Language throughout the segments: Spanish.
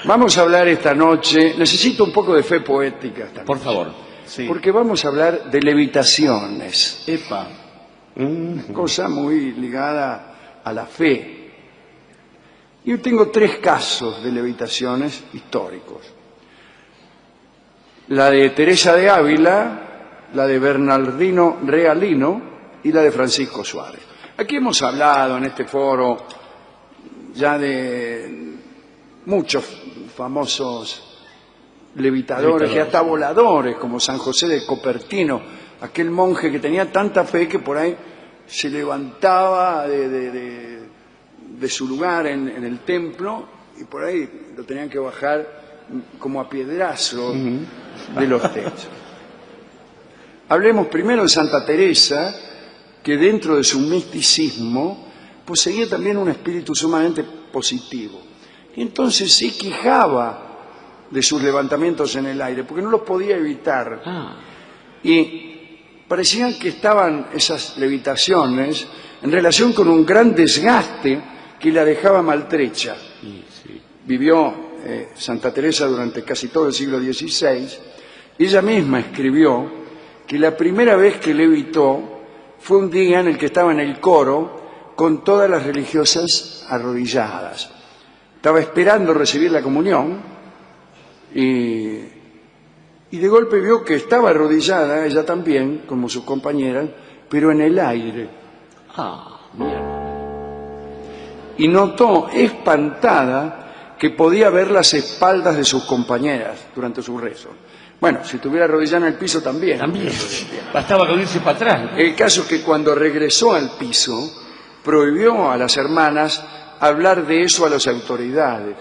Vamos a hablar esta noche, necesito un poco de fe poética también. Por favor. Sí. Porque vamos a hablar de levitaciones. Epa. Una cosa muy ligada a la fe. Yo tengo 3 casos de levitaciones históricos. La de Teresa de Ávila, la de Bernardino Realino y la de Francisco Suárez. Aquí hemos hablado en este foro ya de muchos famosos levitadores y hasta voladores, como San José de Copertino, aquel monje que tenía tanta fe que por ahí se levantaba de su lugar en el templo y por ahí lo tenían que bajar como a piedrazos de los techos. Hablemos primero de Santa Teresa, que dentro de su misticismo poseía también un espíritu sumamente positivo. Y entonces se quejaba de sus levantamientos en el aire, porque no los podía evitar. Y parecían que estaban esas levitaciones en relación con un gran desgaste que la dejaba maltrecha. Vivió Santa Teresa durante casi todo el siglo XVI. Ella misma escribió que la primera vez que levitó fue un día en el que estaba en el coro con todas las religiosas arrodilladas. Estaba esperando recibir la comunión y de golpe vio que estaba arrodillada, ella también, como sus compañeras, pero en el aire. Y notó, espantada, que podía ver las espaldas de sus compañeras durante su rezo. Bueno, si estuviera arrodillada en el piso también. Bastaba con irse para atrás. El caso es que cuando regresó al piso, prohibió a las hermanas hablar de eso a las autoridades.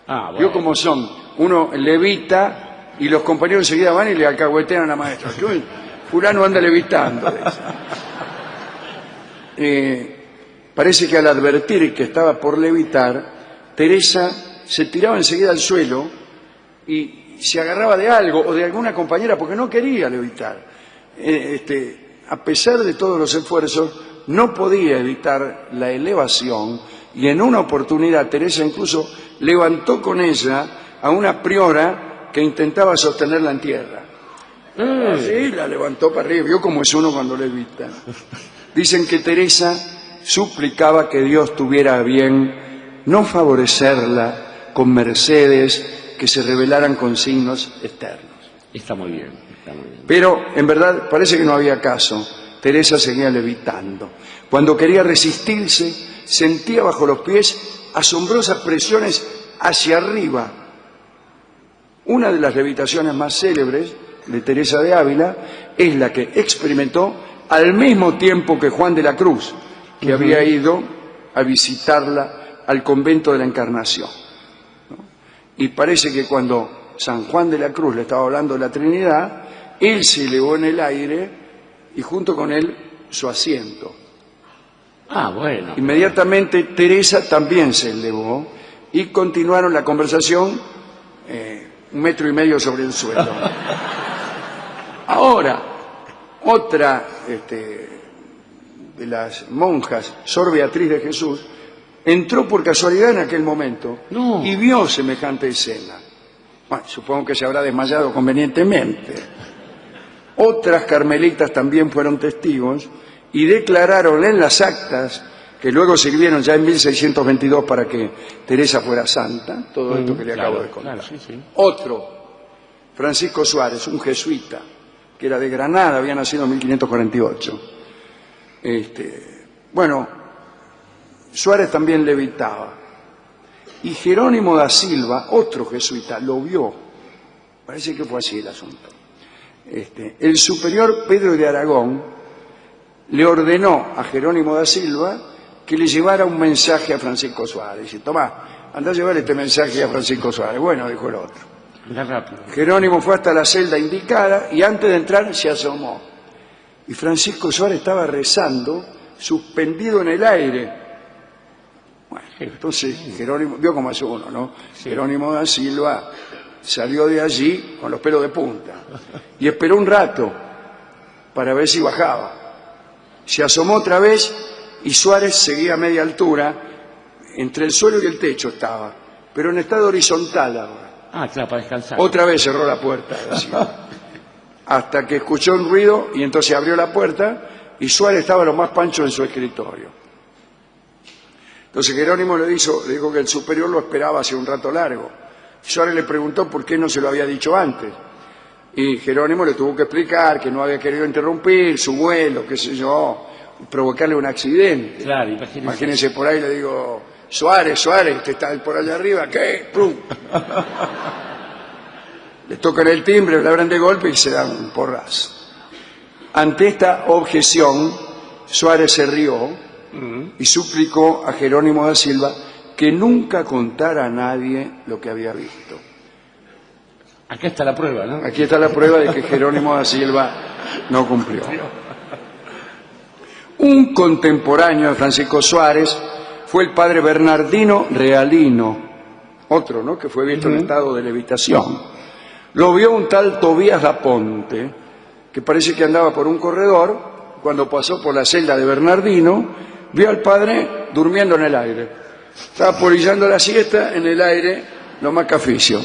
Bueno. Vio cómo son. Uno levita y los compañeros enseguida van y le alcahuetean a la maestra. Fulano anda levitando. Parece que al advertir que estaba por levitar, Teresa se tiraba enseguida al suelo y se agarraba de algo o de alguna compañera porque no quería levitar. A pesar de todos los esfuerzos, no podía evitar la elevación y en una oportunidad Teresa incluso levantó con ella a una priora que intentaba sostenerla en tierra. Sí, la levantó para arriba. Vio cómo es uno cuando levita. Dicen que Teresa suplicaba que Dios tuviera a bien no favorecerla con mercedes que se revelaran con signos externos. Está muy bien, está muy bien. Pero, en verdad, parece que no había caso. Teresa seguía levitando. Cuando quería resistirse, sentía bajo los pies asombrosas presiones hacia arriba. Una de las levitaciones más célebres de Teresa de Ávila es la que experimentó al mismo tiempo que Juan de la Cruz, que había ido a visitarla al convento de la Encarnación. Y parece que cuando San Juan de la Cruz le estaba hablando de la Trinidad, él se elevó en el aire y junto con él su asiento. Bueno. Inmediatamente Teresa también se elevó y continuaron la conversación 1,5 metros sobre el suelo. Ahora, otra de las monjas, Sor Beatriz de Jesús, entró por casualidad en aquel momento y vio semejante escena. Bueno, supongo que se habrá desmayado convenientemente. Otras carmelitas también fueron testigos y declararon en las actas, que luego sirvieron ya en 1622 para que Teresa fuera santa, todo esto que le acabo de contar. Otro, Francisco Suárez, un jesuita, que era de Granada, había nacido en 1548. Suárez también levitaba. Y Jerónimo da Silva, otro jesuita, lo vio. Parece que fue así el asunto. El superior Pedro de Aragón le ordenó a Jerónimo da Silva que le llevara un mensaje a Francisco Suárez. Dice, tomá, anda a llevar este mensaje a Francisco Suárez. Bueno, dijo el otro. Jerónimo fue hasta la celda indicada y antes de entrar se asomó. Y Francisco Suárez estaba rezando, suspendido en el aire. Bueno, entonces Jerónimo, vio cómo hace uno, ¿no? Jerónimo da Silva salió de allí con los pelos de punta y esperó un rato para ver si bajaba. Se asomó otra vez y Suárez seguía a media altura, entre el suelo y el techo estaba. pero en estado horizontal ahora. Ah, claro, para descansar. Otra vez cerró la puerta, hasta que escuchó un ruido y entonces abrió la puerta y Suárez estaba lo más pancho en su escritorio. Entonces Jerónimo le dijo que el superior lo esperaba hace un rato largo. Suárez le preguntó por qué no se lo había dicho antes. Y Jerónimo le tuvo que explicar que no había querido interrumpir su vuelo, qué sé yo, provocarle un accidente. Claro, imagínense por ahí, le digo, Suárez, usted está por allá arriba, ¿qué? ¡Prum! Le tocan el timbre, le abren de golpe y se dan un porrazo. Ante esta objeción, Suárez se rió y suplicó a Jerónimo da Silva que nunca contara a nadie lo que había visto. Acá está la prueba, ¿no? Aquí está la prueba de que Jerónimo da Silva no cumplió. Un contemporáneo de Francisco Suárez fue el padre Bernardino Realino, otro, ¿no?, que fue visto en estado de levitación. Lo vio un tal Tobías da Ponte, que parece que andaba por un corredor. Cuando pasó por la celda de Bernardino, vio al padre durmiendo en el aire. Estaba polillando la siesta en el aire, lo más caficio.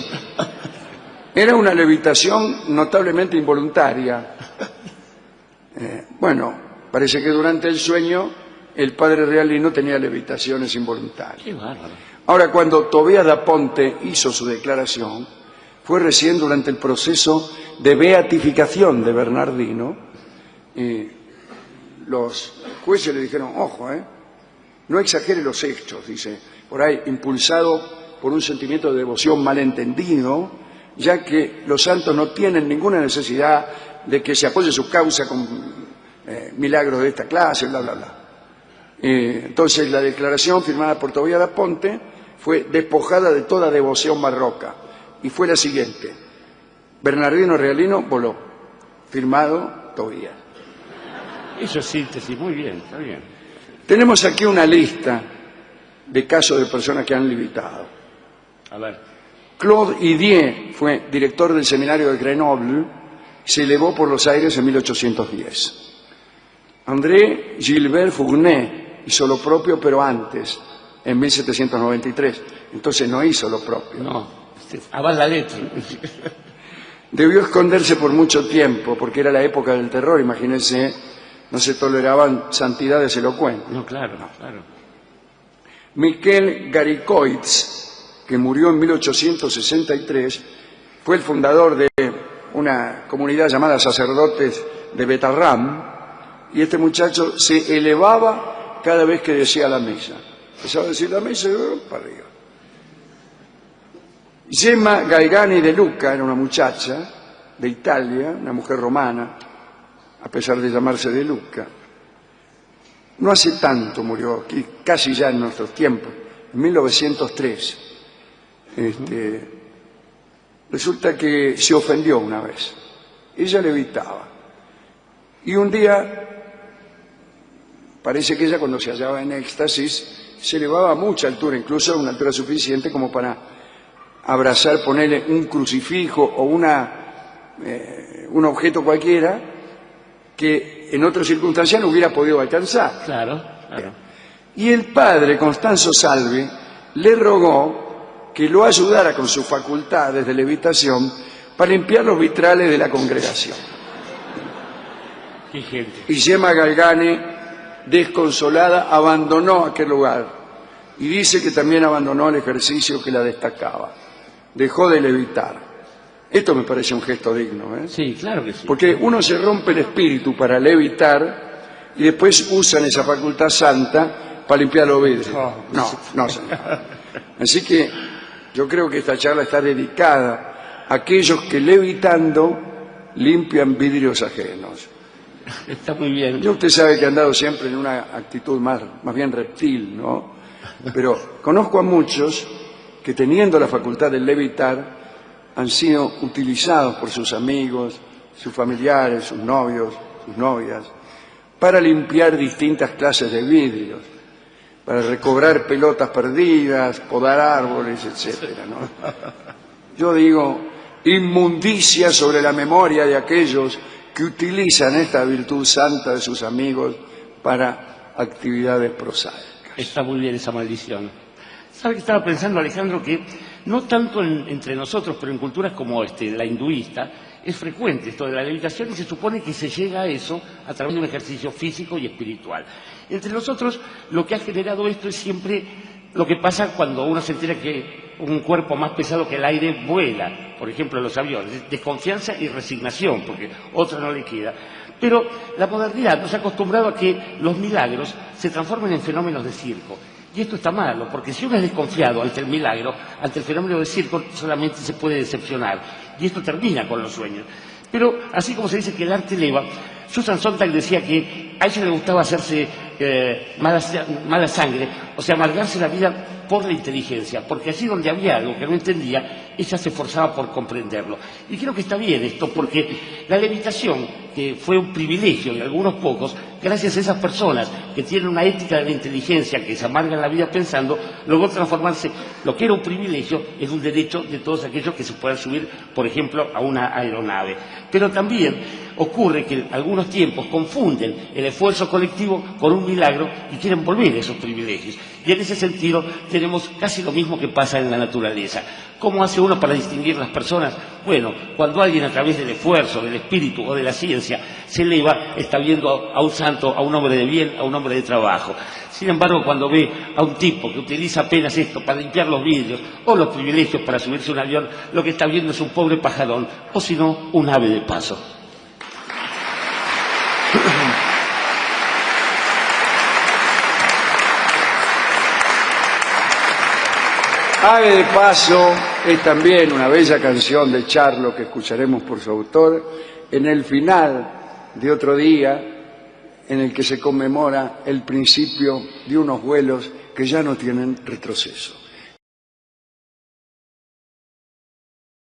Era una levitación notablemente involuntaria. Bueno, parece que durante el sueño el padre Realino tenía levitaciones involuntarias. Qué bárbaro. Ahora, cuando Tobías da Ponte hizo su declaración, fue recién durante el proceso de beatificación de Bernardino, y los jueces le dijeron, ojo, no exagere los hechos, dice, por ahí impulsado por un sentimiento de devoción malentendido, ya que los santos no tienen ninguna necesidad de que se apoye su causa con milagros de esta clase, bla, bla, bla. Entonces la declaración firmada por Tobías da Ponte fue despojada de toda devoción barroca y fue la siguiente: Bernardino Realino voló, firmado Tobías. Eso es síntesis, muy bien, está bien. Tenemos aquí una lista de casos de personas que han levitado. A ver. Claude Idier fue director del seminario de Grenoble, se elevó por los aires en 1810. André Gilbert Fournet hizo lo propio, pero antes, en 1793. Entonces no hizo lo propio. No, aval la letra. Debió esconderse por mucho tiempo, porque era la época del terror, imagínense, no se toleraban santidades elocuentes. No, claro, claro. Miquel Garicoitz, que murió en 1863, fue el fundador de una comunidad llamada Sacerdotes de Betarram, y este muchacho se elevaba cada vez que decía la misa. Empezaba a decir la misa y para arriba. Gemma Galgani de Lucca era una muchacha de Italia, una mujer romana, a pesar de llamarse de Lucca. No hace tanto murió, aquí, casi ya en nuestros tiempos, en 1903. Resulta que se ofendió una vez. Ella levitaba. Y un día, parece que ella cuando se hallaba en éxtasis, se elevaba a mucha altura, incluso a una altura suficiente como para abrazar, ponerle un crucifijo o un objeto cualquiera que en otras circunstancias no hubiera podido alcanzar. Claro, claro. Y el padre Constanzo Salvi le rogó que lo ayudara con sus facultades de levitación para limpiar los vitrales de la congregación. Qué gente. Y Gemma Galgani, desconsolada, abandonó aquel lugar y dice que también abandonó el ejercicio que la destacaba. Dejó de levitar. Esto me parece un gesto digno, ¿eh? Sí, claro que sí. Porque uno se rompe el espíritu para levitar y después usan esa facultad santa para limpiar los vidrios. No, señor. Así que yo creo que esta charla está dedicada a aquellos que levitando limpian vidrios ajenos. Está muy bien. Yo, usted sabe que he andado siempre en una actitud más bien reptil, ¿no? Pero conozco a muchos que teniendo la facultad de levitar han sido utilizados por sus amigos, sus familiares, sus novios, sus novias, para limpiar distintas clases de vidrios, para recobrar pelotas perdidas, podar árboles, etcétera, ¿no? Yo digo, inmundicia sobre la memoria de aquellos que utilizan esta virtud santa de sus amigos para actividades prosaicas. Está muy bien esa maldición. ¿Sabe que estaba pensando, Alejandro, que no tanto entre nosotros, pero en culturas como la hinduista, es frecuente esto de la levitación y se supone que se llega a eso a través de un ejercicio físico y espiritual. Entre nosotros, lo que ha generado esto es siempre lo que pasa cuando uno se entera que un cuerpo más pesado que el aire vuela, por ejemplo, los aviones, desconfianza y resignación, porque otra no le queda. Pero la modernidad nos ha acostumbrado a que los milagros se transformen en fenómenos de circo. Y esto está malo, porque si uno es desconfiado ante el milagro, ante el fenómeno de circo, solamente se puede decepcionar. Y esto termina con los sueños. Pero así como se dice que el arte eleva, Susan Sontag decía que a ella le gustaba hacerse mala sangre, o sea, amargarse la vida por la inteligencia, porque allí donde había algo que no entendía, ella se esforzaba por comprenderlo. Y creo que está bien esto, porque la levitación, que fue un privilegio de algunos pocos, gracias a esas personas que tienen una ética de la inteligencia, que se amargan la vida pensando, logró transformarse lo que era un privilegio en un derecho de todos aquellos que se puedan subir, por ejemplo, a una aeronave. Pero también ocurre que en algunos tiempos confunden el esfuerzo colectivo con un milagro y quieren volver a esos privilegios. Y en ese sentido tenemos casi lo mismo que pasa en la naturaleza. ¿Cómo hace uno para distinguir las personas? Bueno, cuando alguien a través del esfuerzo, del espíritu o de la ciencia se eleva, está viendo a un santo, a un hombre de bien, a un hombre de trabajo. Sin embargo, cuando ve a un tipo que utiliza apenas esto para limpiar los vidrios o los privilegios para subirse a un avión, lo que está viendo es un pobre pajarón o si no, un ave de paso. Ave de paso es también una bella canción de Charlo que escucharemos por su autor en el final de otro día en el que se conmemora el principio de unos vuelos que ya no tienen retroceso.